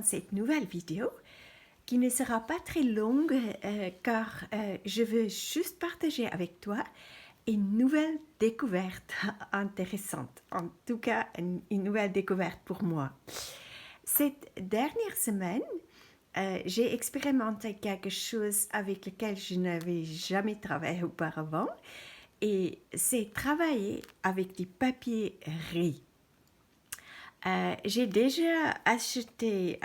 cette nouvelle vidéo qui ne sera pas très longue car je veux juste partager avec toi une nouvelle découverte intéressante. En tout cas, une nouvelle découverte pour moi. Cette dernière semaine, j'ai expérimenté quelque chose avec lequel je n'avais jamais travaillé auparavant et c'est travailler avec du papier riz. J'ai déjà acheté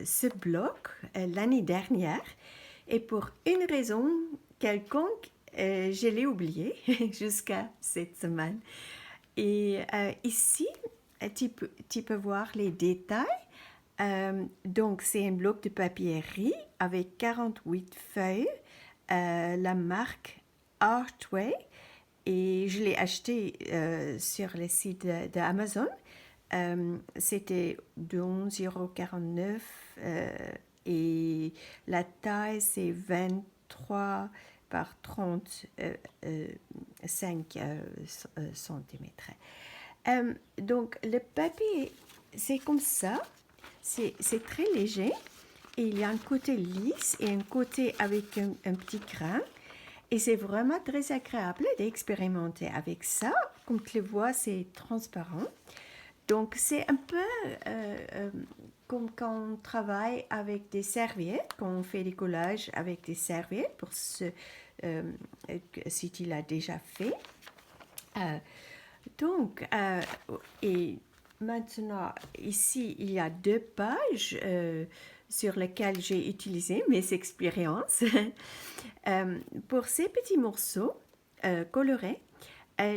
ce bloc l'année dernière et pour une raison quelconque, je l'ai oublié jusqu'à cette semaine. Et ici, tu peux voir les détails. Donc, c'est un bloc de papier riz avec 48 feuilles, la marque Artway, et je l'ai acheté sur le site d'Amazon. C'était de 11,49 € et la taille c'est 23 par 35 centimètres. Donc le papier c'est comme ça, c'est très léger et il y a un côté lisse et un côté avec un petit grain. Et c'est vraiment très agréable d'expérimenter avec ça. Comme tu le vois, c'est transparent. Donc, c'est un peu comme quand on travaille avec des serviettes, quand on fait des collages avec des serviettes, pour ceux, si tu l'as déjà fait. Et maintenant, ici, il y a 2 pages sur lesquelles j'ai utilisé mes expériences. Pour ces petits morceaux colorés,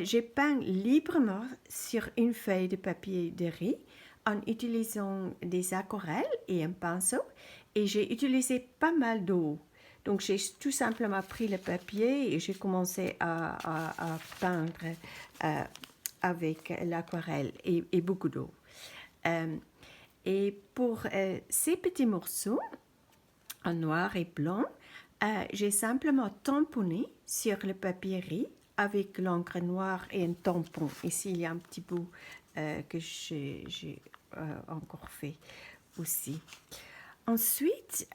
j'ai peint librement sur une feuille de papier de riz en utilisant des aquarelles et un pinceau et j'ai utilisé pas mal d'eau. Donc j'ai tout simplement pris le papier et j'ai commencé à peindre avec l'aquarelle et beaucoup d'eau. Et pour ces petits morceaux en noir et blanc, j'ai simplement tamponné sur le papier riz avec l'encre noire et un tampon. Ici, il y a un petit bout que j'ai encore fait aussi. Ensuite,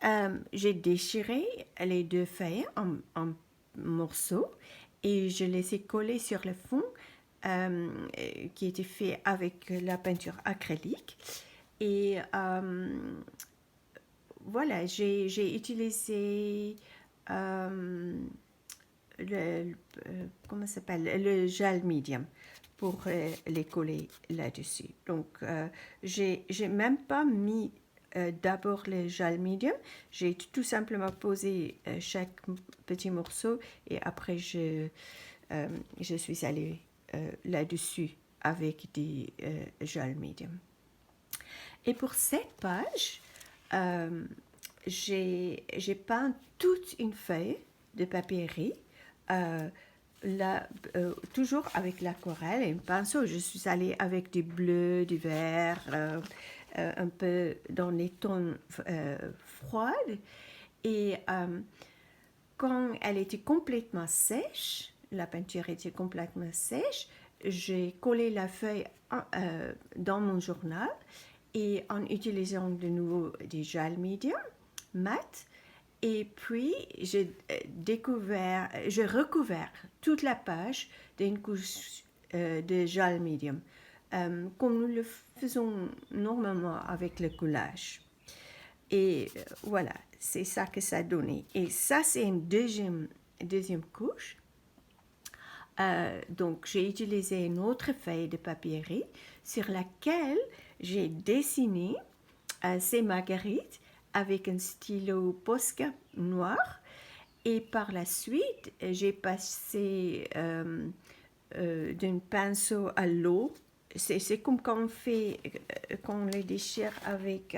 j'ai déchiré les 2 feuilles en morceaux et je les ai collées sur le fond qui était fait avec la peinture acrylique. Et voilà, j'ai utilisé comment ça s'appelle, le gel medium pour les coller là-dessus. Donc, j'ai même pas mis d'abord le gel medium, j'ai tout simplement posé chaque petit morceau et après je suis allée là-dessus avec du gel medium. Et pour cette page, j'ai peint toute une feuille de papier riz, toujours avec l'aquarelle et un pinceau. Je suis allée avec du bleu, du vert, un peu dans les tons froids. Et quand elle était complètement sèche, la peinture était complètement sèche, j'ai collé la feuille dans mon journal et en utilisant de nouveau des gels medium mat. Et puis, j'ai recouvert toute la page d'une couche de gel medium, comme nous le faisons normalement avec le collage. Et voilà, c'est ça que ça a donné. Et ça, c'est une deuxième couche. Donc, j'ai utilisé une autre feuille de papier riz sur laquelle j'ai dessiné ces marguerites avec un stylo Posca noir. Et par la suite, j'ai passé d'un pinceau à l'eau. C'est comme quand on les déchire avec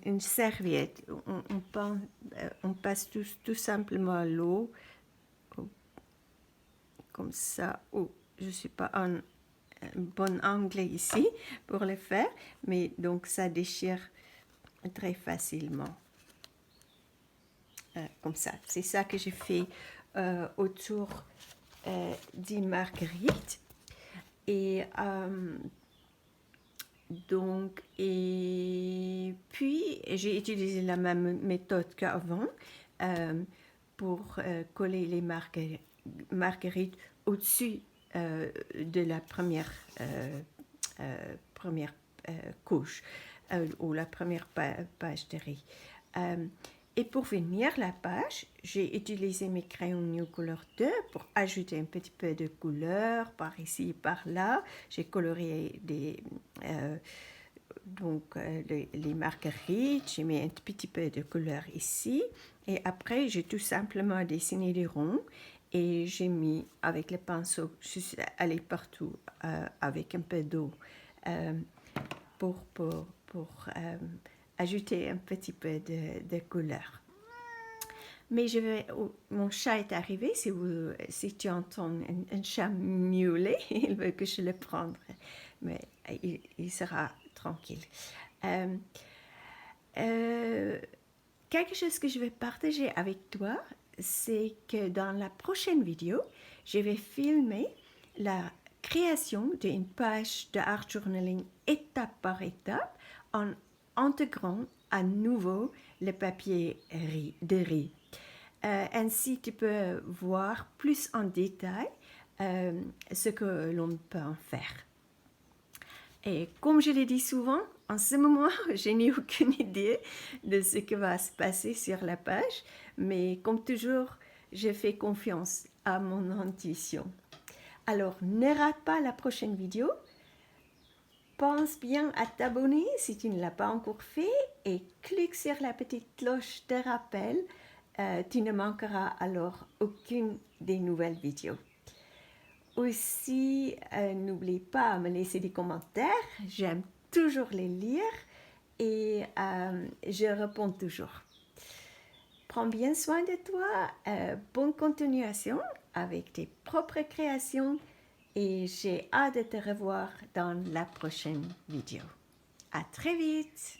une serviette. On passe tout simplement à l'eau, comme ça. Oh, je ne suis pas en bon angle ici pour le faire, mais donc ça déchire très facilement. Comme ça. C'est ça que j'ai fait autour des marguerites. Et Donc, et puis, j'ai utilisé la même méthode qu'avant pour coller les marguerites au-dessus de la première couche ou la première page de riz. Et pour finir la page, j'ai utilisé mes crayons New Color 2 pour ajouter un petit peu de couleur par ici et par là. J'ai coloré les marguerites, j'ai mis un petit peu de couleur ici. Et après, j'ai tout simplement dessiné des ronds et j'ai mis avec le pinceau, je suis allée partout avec un peu d'eau pour ajouter un petit peu de couleur. Mais mon chat est arrivé, si tu entends un chat miauler, il veut que je le prenne, mais il sera tranquille. Quelque chose que je vais partager avec toi, c'est que dans la prochaine vidéo, je vais filmer la création d'une page de art journaling étape par étape en intégrant à nouveau le papier de riz. Ainsi, tu peux voir plus en détail ce que l'on peut en faire. Et comme je l'ai dit souvent, en ce moment, je n'ai aucune idée de ce qui va se passer sur la page, mais comme toujours, je fais confiance à mon intuition. Alors, ne rate pas la prochaine vidéo. Pense bien à t'abonner si tu ne l'as pas encore fait et clique sur la petite cloche de rappel. Tu ne manqueras alors aucune des nouvelles vidéos. Aussi, n'oublie pas de me laisser des commentaires. J'aime toujours les lire et je réponds toujours. Prends bien soin de toi. Bonne continuation avec tes propres créations et j'ai hâte de te revoir dans la prochaine vidéo. À très vite!